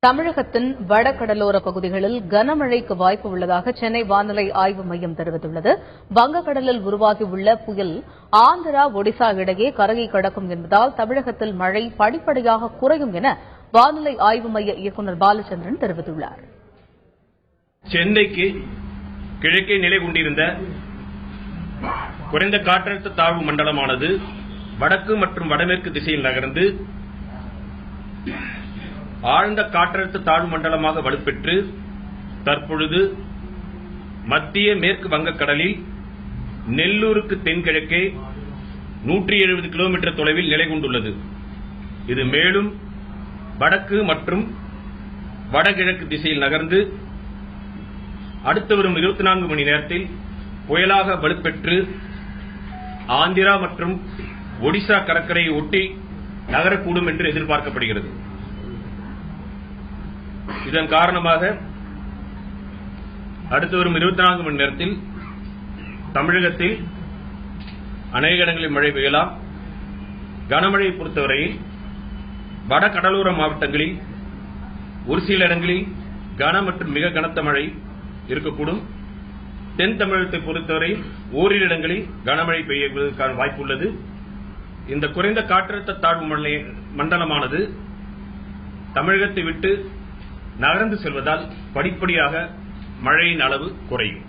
தமிழகத்தின் வடகடலோர பகுதிகளில் கனமழைக்கு வாய்ப்பு உள்ளதாக சென்னை வானிலை ஆய்வு மையம் தெரிவித்துள்ளது. வங்கக்கடலில் உருவாகியுள்ள புயல் ஆந்திரா, ஒடிசா இடையே கரையை கடக்கும் என்பதால் தமிழகத்தில் மழை படிப்படியாக குறையும் என வானிலை ஆய்வு மைய இயக்குநர் பாலச்சந்திரன் தெரிவித்துள்ளார். சென்னைக்கு கிழக்கே நிலை கொண்டிருந்த குறைந்த காற்றழுத்த தாழ்வு மண்டலமானது வடக்கு மற்றும் வடமேற்கு திசையில் நகர்ந்து ஆழ்ந்த காற்றழுத்த தாழ்வு மண்டலமாக வலுப்பெற்று தற்பொழுது மத்திய மேற்கு வங்கக்கடலில் நெல்லூருக்கு தென்கிழக்கே 170 கிலோமீட்டர் தொலைவில் நிலை கொண்டுள்ளது. இது மேலும் வடக்கு மற்றும் வடகிழக்கு திசையில் நகர்ந்து அடுத்து வரும் 24 மணி நேரத்தில் புயலாக வலுப்பெற்று ஆந்திரா மற்றும் ஒடிசா கடற்கரையை ஒட்டி நகரக்கூடும் என்று எதிர்பார்க்கப்படுகிறது. இதன் காரணமாக அடுத்து வரும் 24 மணி நேரத்தில் தமிழகத்தில் அநேக இடங்களில் மழை பெய்யலாம். கனமழையை பொறுத்தவரையில் வட கடலோர மாவட்டங்களில் ஒரு சில இடங்களில் கன மற்றும் மிக கனத்த மழை இருக்கக்கூடும். தென் தமிழகத்தை பொறுத்தவரையில் ஓரிரு இடங்களில் கனமழை பெய்வதற்கான வாய்ப்பு உள்ளது. இந்த குறைந்த காற்றழுத்த தாழ்வு மண்டலமானது தமிழகத்தை விட்டு நகர்ந்து செல்வதால் படிப்படியாக மழையின் அளவு குறையும்.